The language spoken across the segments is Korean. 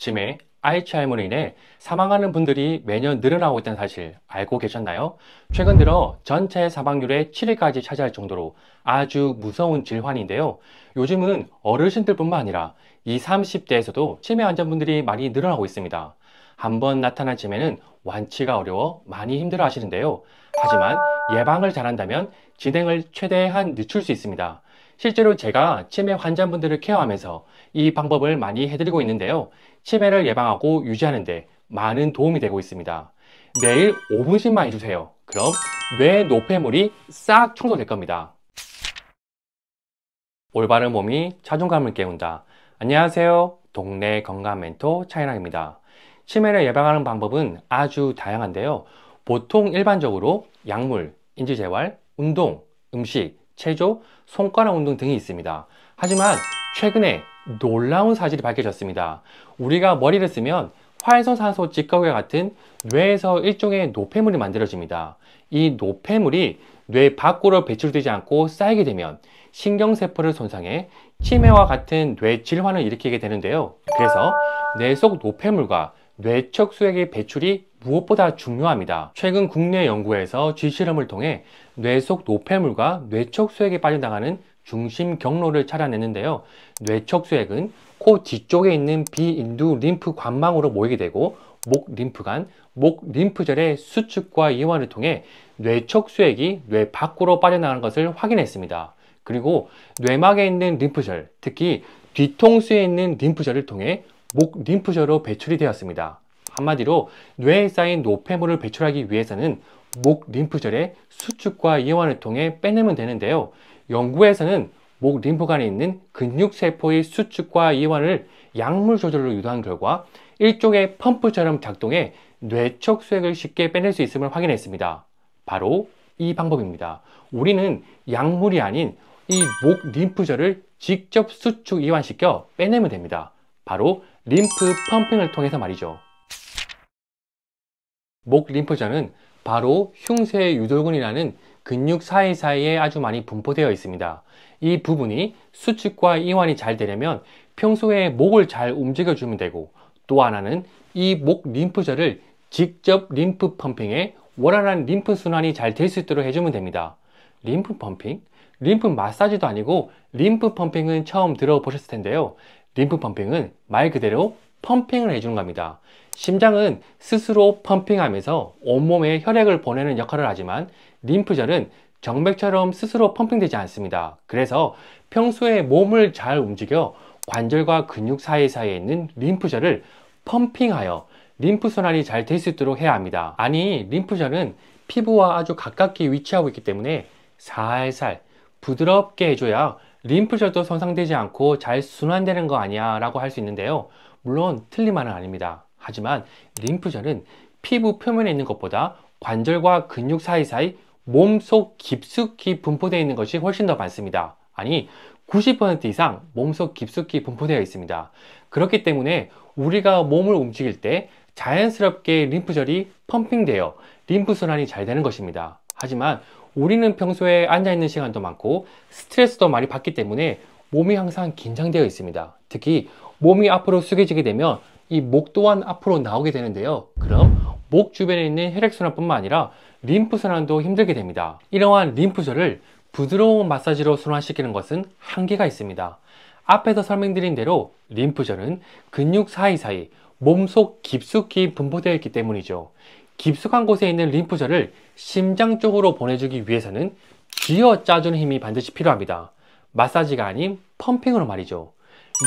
치매, 알츠하이머로 인해 사망하는 분들이 매년 늘어나고 있다는 사실 알고 계셨나요? 최근 들어 전체 사망률의 7위까지 차지할 정도로 아주 무서운 질환인데요. 요즘은 어르신들뿐만 아니라 20, 30대에서도 치매 환자분들이 많이 늘어나고 있습니다. 한번 나타난 치매는 완치가 어려워 많이 힘들어 하시는데요. 하지만 예방을 잘한다면 진행을 최대한 늦출 수 있습니다. 실제로 제가 치매 환자분들을 케어하면서 이 방법을 많이 해드리고 있는데요. 치매를 예방하고 유지하는 데 많은 도움이 되고 있습니다. 매일 5분씩만 해주세요. 그럼 뇌 노폐물이 싹 청소될 겁니다. 올바른 몸이 자존감을 깨운다. 안녕하세요. 동네 건강 멘토 차이랑입니다. 치매를 예방하는 방법은 아주 다양한데요. 보통 일반적으로 약물, 인지재활, 운동, 음식, 체조, 손가락 운동 등이 있습니다. 하지만 최근에 놀라운 사실이 밝혀졌습니다. 우리가 머리를 쓰면 활성산소 직거래 같은 뇌에서 일종의 노폐물이 만들어집니다. 이 노폐물이 뇌 밖으로 배출되지 않고 쌓이게 되면 신경세포를 손상해 치매와 같은 뇌 질환을 일으키게 되는데요. 그래서 뇌 속 노폐물과 뇌척수액의 배출이 무엇보다 중요합니다. 최근 국내 연구에서 쥐실험을 통해 뇌 속 노폐물과 뇌척수액이 빠져나가는 중심 경로를 찾아냈는데요. 뇌척수액은 코 뒤쪽에 있는 비인두 림프 관망으로 모이게 되고 목 림프관, 목 림프절의 수축과 이완을 통해 뇌척수액이 뇌 밖으로 빠져나가는 것을 확인했습니다. 그리고 뇌막에 있는 림프절, 특히 뒤통수에 있는 림프절을 통해 목 림프절로 배출이 되었습니다. 한마디로 뇌에 쌓인 노폐물을 배출하기 위해서는 목 림프절의 수축과 이완을 통해 빼내면 되는데요. 연구에서는 목 림프관에 있는 근육세포의 수축과 이완을 약물 조절로 유도한 결과 일종의 펌프처럼 작동해 뇌척수액을 쉽게 빼낼 수 있음을 확인했습니다. 바로 이 방법입니다. 우리는 약물이 아닌 이 목 림프절을 직접 수축 이완시켜 빼내면 됩니다. 바로 림프 펌핑을 통해서 말이죠. 목 림프절은 바로 흉쇄 유돌근이라는 근육 사이사이에 아주 많이 분포되어 있습니다. 이 부분이 수축과 이완이 잘 되려면 평소에 목을 잘 움직여주면 되고, 또 하나는 이 목 림프절을 직접 림프 펌핑에 원활한 림프 순환이 잘 될 수 있도록 해주면 됩니다. 림프 펌핑? 림프 마사지도 아니고 림프 펌핑은 처음 들어보셨을 텐데요. 림프 펌핑은 말 그대로 펌핑을 해주는 겁니다. 심장은 스스로 펌핑하면서 온몸에 혈액을 보내는 역할을 하지만 림프절은 정맥처럼 스스로 펌핑되지 않습니다. 그래서 평소에 몸을 잘 움직여 관절과 근육 사이사이에 있는 림프절을 펌핑하여 림프 순환이 잘 될 수 있도록 해야 합니다. 아니, 림프절은 피부와 아주 가깝게 위치하고 있기 때문에 살살 부드럽게 해줘야 림프절도 손상되지 않고 잘 순환되는 거 아니야 라고 할 수 있는데요. 물론 틀린 말은 아닙니다. 하지만 림프절은 피부 표면에 있는 것보다 관절과 근육 사이사이 몸속 깊숙이 분포되어 있는 것이 훨씬 더 많습니다. 아니, 90% 이상 몸속 깊숙이 분포되어 있습니다. 그렇기 때문에 우리가 몸을 움직일 때 자연스럽게 림프절이 펌핑되어 림프 순환이 잘 되는 것입니다. 하지만 우리는 평소에 앉아있는 시간도 많고 스트레스도 많이 받기 때문에 몸이 항상 긴장되어 있습니다. 특히 몸이 앞으로 숙여지게 되면 이 목 또한 앞으로 나오게 되는데요. 그럼 목 주변에 있는 혈액순환뿐만 아니라 림프순환도 힘들게 됩니다. 이러한 림프절을 부드러운 마사지로 순환시키는 것은 한계가 있습니다. 앞에서 설명드린 대로 림프절은 근육 사이사이 몸속 깊숙이 분포되어 있기 때문이죠. 깊숙한 곳에 있는 림프절을 심장 쪽으로 보내주기 위해서는 쥐어 짜주는 힘이 반드시 필요합니다. 마사지가 아닌 펌핑으로 말이죠.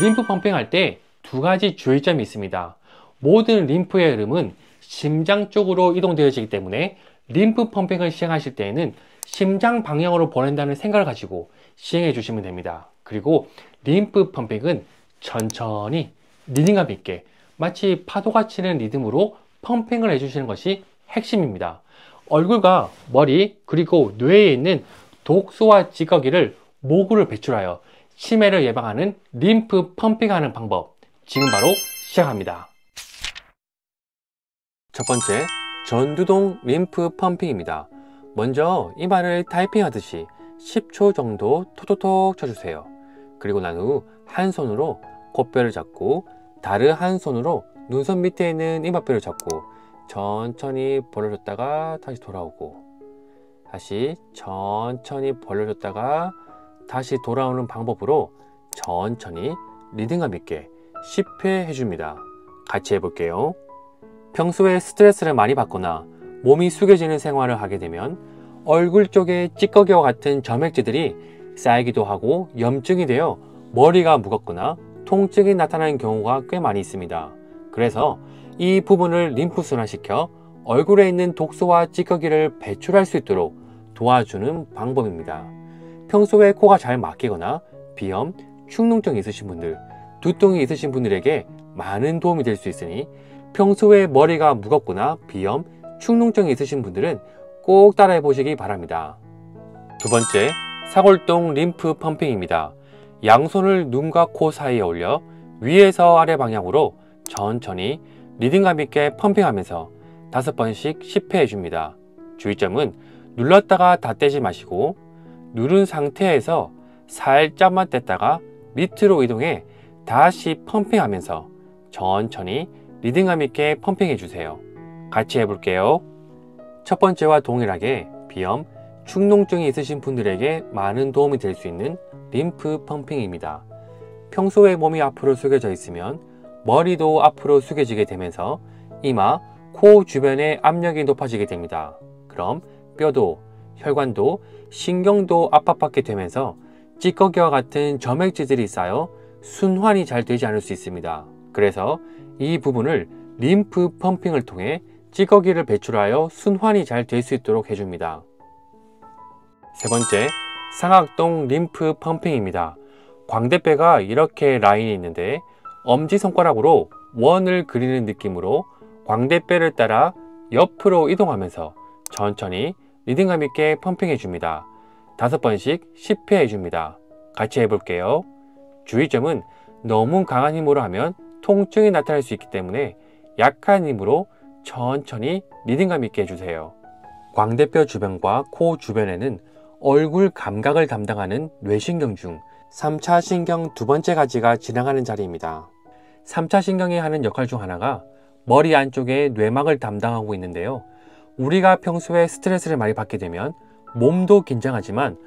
림프 펌핑할 때 두 가지 주의점이 있습니다. 모든 림프의 흐름은 심장 쪽으로 이동되어지기 때문에 림프 펌핑을 시행하실 때에는 심장 방향으로 보낸다는 생각을 가지고 시행해 주시면 됩니다. 그리고 림프 펌핑은 천천히 리듬감 있게 마치 파도가 치는 리듬으로 펌핑을 해주시는 것이 핵심입니다. 얼굴과 머리 그리고 뇌에 있는 독소와 찌꺼기를 모구를 배출하여 치매를 예방하는 림프 펌핑하는 방법, 지금 바로 시작합니다. 첫 번째, 전두동 림프 펌핑입니다. 먼저 이마를 타이핑하듯이 10초 정도 톡톡톡 쳐주세요. 그리고 난 후 한 손으로 콧뼈를 잡고 다른 한 손으로 눈썹 밑에 있는 이마뼈를 잡고 천천히 벌려줬다가 다시 돌아오고, 다시 천천히 벌려줬다가 다시 돌아오는 방법으로 천천히 리듬감 있게 10회 해줍니다. 같이 해볼게요. 평소에 스트레스를 많이 받거나 몸이 숙여지는 생활을 하게 되면 얼굴 쪽에 찌꺼기와 같은 점액질들이 쌓이기도 하고 염증이 되어 머리가 무겁거나 통증이 나타나는 경우가 꽤 많이 있습니다. 그래서 이 부분을 림프순환시켜 얼굴에 있는 독소와 찌꺼기를 배출할 수 있도록 도와주는 방법입니다. 평소에 코가 잘 막히거나 비염, 축농증이 있으신 분들, 두통이 있으신 분들에게 많은 도움이 될 수 있으니 평소에 머리가 무겁거나 비염, 축농증이 있으신 분들은 꼭 따라해 보시기 바랍니다. 두 번째, 사골동 림프 펌핑입니다. 양손을 눈과 코 사이에 올려 위에서 아래 방향으로 천천히 리듬감 있게 펌핑하면서 5번씩 10회 해줍니다. 주의점은 눌렀다가 다 떼지 마시고 누른 상태에서 살짝만 뗐다가 밑으로 이동해 다시 펌핑하면서 천천히 리듬감 있게 펌핑해 주세요. 같이 해볼게요. 첫 번째와 동일하게 비염, 축농증이 있으신 분들에게 많은 도움이 될 수 있는 림프 펌핑입니다. 평소에 몸이 앞으로 숙여져 있으면 머리도 앞으로 숙여지게 되면서 이마, 코 주변의 압력이 높아지게 됩니다. 그럼 뼈도, 혈관도, 신경도 압박받게 되면서 찌꺼기와 같은 점액질들이 쌓여 순환이 잘 되지 않을 수 있습니다. 그래서 이 부분을 림프 펌핑을 통해 찌꺼기를 배출하여 순환이 잘 될 수 있도록 해줍니다. 세 번째, 상악동 림프 펌핑입니다. 광대뼈가 이렇게 라인이 있는데 엄지손가락으로 원을 그리는 느낌으로 광대뼈를 따라 옆으로 이동하면서 천천히 리듬감 있게 펌핑해 줍니다. 5번씩 10회 해줍니다. 같이 해볼게요. 주의점은 너무 강한 힘으로 하면 통증이 나타날 수 있기 때문에 약한 힘으로 천천히 리듬감 있게 해주세요. 광대뼈 주변과 코 주변에는 얼굴 감각을 담당하는 뇌신경 중 3차 신경 두 번째 가지가 지나가는 자리입니다. 3차 신경이 하는 역할 중 하나가 머리 안쪽에 뇌막을 담당하고 있는데요. 우리가 평소에 스트레스를 많이 받게 되면 몸도 긴장하지만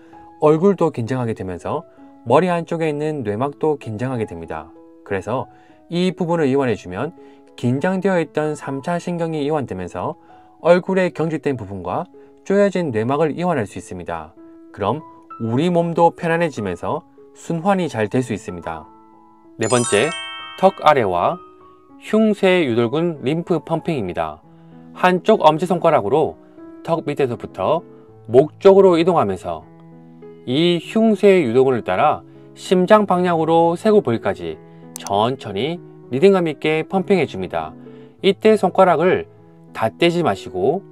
얼굴도 긴장하게 되면서 머리 안쪽에 있는 뇌막도 긴장하게 됩니다. 그래서 이 부분을 이완해주면 긴장되어 있던 3차 신경이 이완되면서 얼굴에 경직된 부분과 쪼여진 뇌막을 이완할 수 있습니다. 그럼 우리 몸도 편안해지면서 순환이 잘 될 수 있습니다. 네 번째, 턱 아래와 흉쇄 유돌근 림프 펌핑입니다. 한쪽 엄지손가락으로 턱 밑에서부터 목 쪽으로 이동하면서 이 흉쇄 유돌근을 따라 심장 방향으로 쇄골부위까지 천천히 리듬감 있게 펌핑해 줍니다. 이때 손가락을 다 떼지 마시고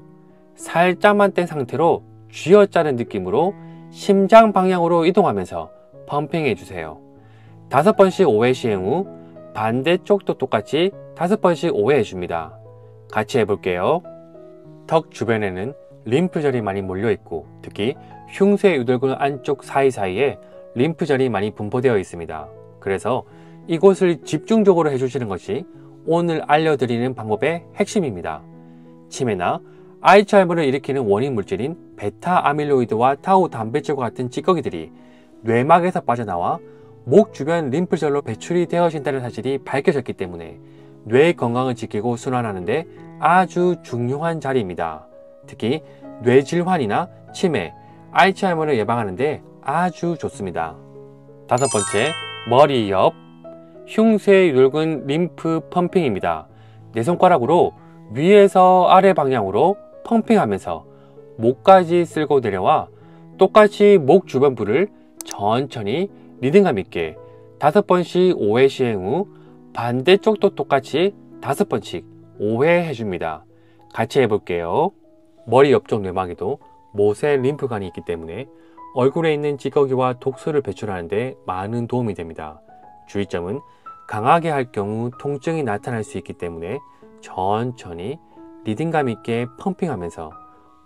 살짝만 뗀 상태로 쥐어짜는 느낌으로 심장 방향으로 이동하면서 펌핑해 주세요. 5번씩 5회 시행 후 반대쪽도 똑같이 5번씩 5회 해줍니다. 같이 해볼게요. 턱 주변에는 림프절이 많이 몰려있고 특히 흉쇄 유돌근 안쪽 사이사이에 림프절이 많이 분포되어 있습니다. 그래서 이곳을 집중적으로 해주시는 것이 오늘 알려드리는 방법의 핵심입니다. 치매나 알츠하이머를 일으키는 원인 물질인 베타 아밀로이드와 타우 단백질과 같은 찌꺼기들이 뇌막에서 빠져나와 목 주변 림프절로 배출이 되어진다는 사실이 밝혀졌기 때문에 뇌 건강을 지키고 순환하는 데 아주 중요한 자리입니다. 특히 뇌질환이나 치매, 알츠하이머를 예방하는 데 아주 좋습니다. 5번째, 머리 옆 흉쇄 유돌근 림프 펌핑입니다. 내 손가락으로 위에서 아래 방향으로 펌핑하면서 목까지 쓸고 내려와 똑같이 목 주변부를 천천히 리듬감 있게 5번씩 5회 시행 후 반대쪽도 똑같이 5번씩 5회 해줍니다. 같이 해볼게요. 머리 옆쪽 뇌막에도 모세 림프관이 있기 때문에 얼굴에 있는 찌꺼기와 독소를 배출하는 데 많은 도움이 됩니다. 주의점은 강하게 할 경우 통증이 나타날 수 있기 때문에 천천히 리듬감 있게 펌핑하면서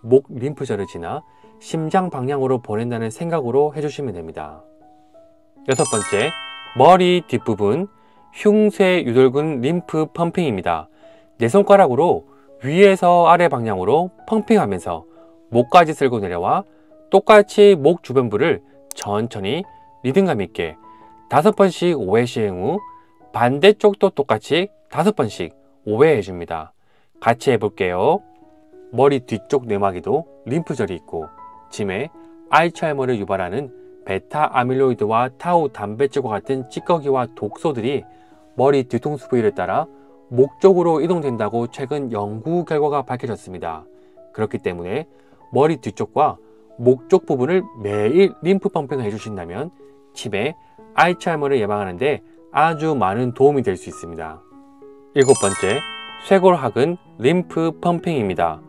목 림프절을 지나 심장 방향으로 보낸다는 생각으로 해주시면 됩니다. 6번째, 머리 뒷부분 흉쇄 유돌근 림프 펌핑입니다. 네 손가락으로 위에서 아래 방향으로 펌핑하면서 목까지 쓸고 내려와 똑같이 목 주변부를 천천히 리듬감 있게 5번씩 5회 시행 후 반대쪽도 똑같이 5번씩 5회 해줍니다. 같이 해볼게요. 머리 뒤쪽 내막에도 림프절이 있고 치매, 알츠하이머를 유발하는 베타 아밀로이드와 타우 단백질과 같은 찌꺼기와 독소들이 머리 뒤통수 부위를 따라 목 쪽으로 이동된다고 최근 연구 결과가 밝혀졌습니다. 그렇기 때문에 머리 뒤쪽과 목 쪽 부분을 매일 림프 펌핑을 해주신다면 치매, 알츠하이머를 예방하는데 아주 많은 도움이 될 수 있습니다. 7번째, 쇄골하근 림프 펌핑입니다.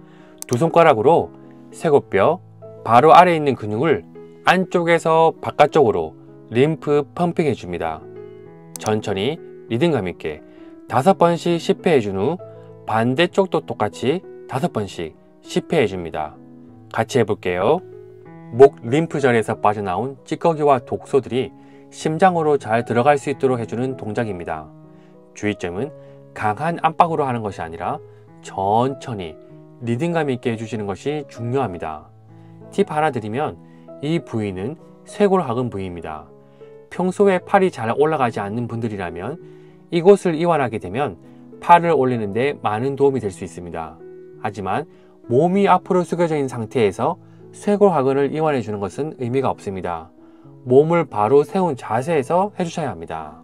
두 손가락으로 쇄골뼈 바로 아래에 있는 근육을 안쪽에서 바깥쪽으로 림프 펌핑 해줍니다. 천천히 리듬감 있게 5번씩 10회 해준 후 반대쪽도 똑같이 5번씩 10회 해줍니다. 같이 해볼게요. 목 림프절에서 빠져나온 찌꺼기와 독소들이 심장으로 잘 들어갈 수 있도록 해주는 동작입니다. 주의점은 강한 압박으로 하는 것이 아니라 천천히 리듬감 있게 해주시는 것이 중요합니다. 팁 하나 드리면 이 부위는 쇄골하근 부위입니다. 평소에 팔이 잘 올라가지 않는 분들이라면 이곳을 이완하게 되면 팔을 올리는데 많은 도움이 될 수 있습니다. 하지만 몸이 앞으로 숙여져 있는 상태에서 쇄골하근을 이완해 주는 것은 의미가 없습니다. 몸을 바로 세운 자세에서 해주셔야 합니다.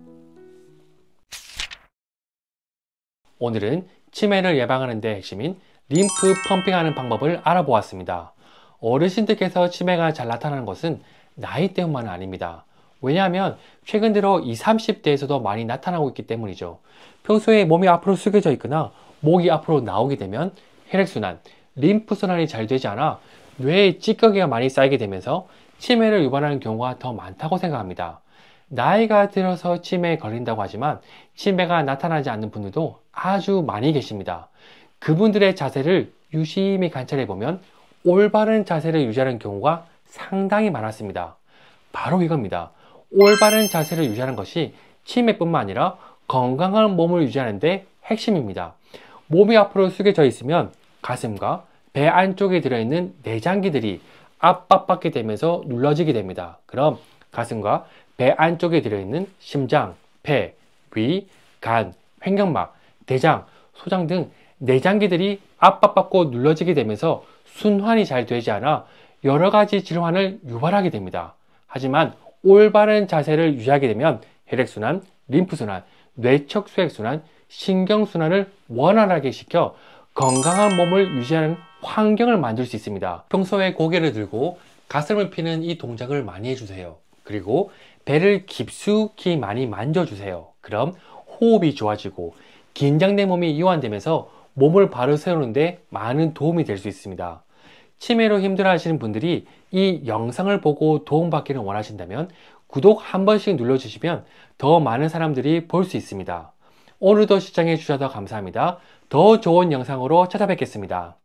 오늘은 치매를 예방하는 데 핵심인 림프 펌핑하는 방법을 알아보았습니다. 어르신들께서 치매가 잘 나타나는 것은 나이 때문만은 아닙니다. 왜냐하면 최근 들어 20, 30대에서도 많이 나타나고 있기 때문이죠. 평소에 몸이 앞으로 숙여져 있거나 목이 앞으로 나오게 되면 혈액순환, 림프순환이 잘 되지 않아 뇌에 찌꺼기가 많이 쌓이게 되면서 치매를 유발하는 경우가 더 많다고 생각합니다. 나이가 들어서 치매에 걸린다고 하지만 치매가 나타나지 않는 분들도 아주 많이 계십니다. 그분들의 자세를 유심히 관찰해 보면 올바른 자세를 유지하는 경우가 상당히 많았습니다. 바로 이겁니다. 올바른 자세를 유지하는 것이 치매뿐만 아니라 건강한 몸을 유지하는 데 핵심입니다. 몸이 앞으로 숙여져 있으면 가슴과 배 안쪽에 들어있는 내장기들이 압박받게 되면서 눌러지게 됩니다. 그럼 가슴과 배 안쪽에 들어있는 심장, 폐, 위, 간, 횡격막, 대장, 소장 등 내장기들이 압박받고 눌러지게 되면서 순환이 잘 되지 않아 여러 가지 질환을 유발하게 됩니다. 하지만 올바른 자세를 유지하게 되면 혈액순환, 림프순환, 뇌척수액순환, 신경순환을 원활하게 시켜 건강한 몸을 유지하는 환경을 만들 수 있습니다. 평소에 고개를 들고 가슴을 피는 이 동작을 많이 해주세요. 그리고 배를 깊숙이 많이 만져주세요. 그럼 호흡이 좋아지고 긴장된 몸이 이완되면서 몸을 바로 세우는데 많은 도움이 될 수 있습니다. 치매로 힘들어하시는 분들이 이 영상을 보고 도움받기를 원하신다면 구독 한 번씩 눌러주시면 더 많은 사람들이 볼 수 있습니다. 오늘도 시청해 주셔서 감사합니다. 더 좋은 영상으로 찾아뵙겠습니다.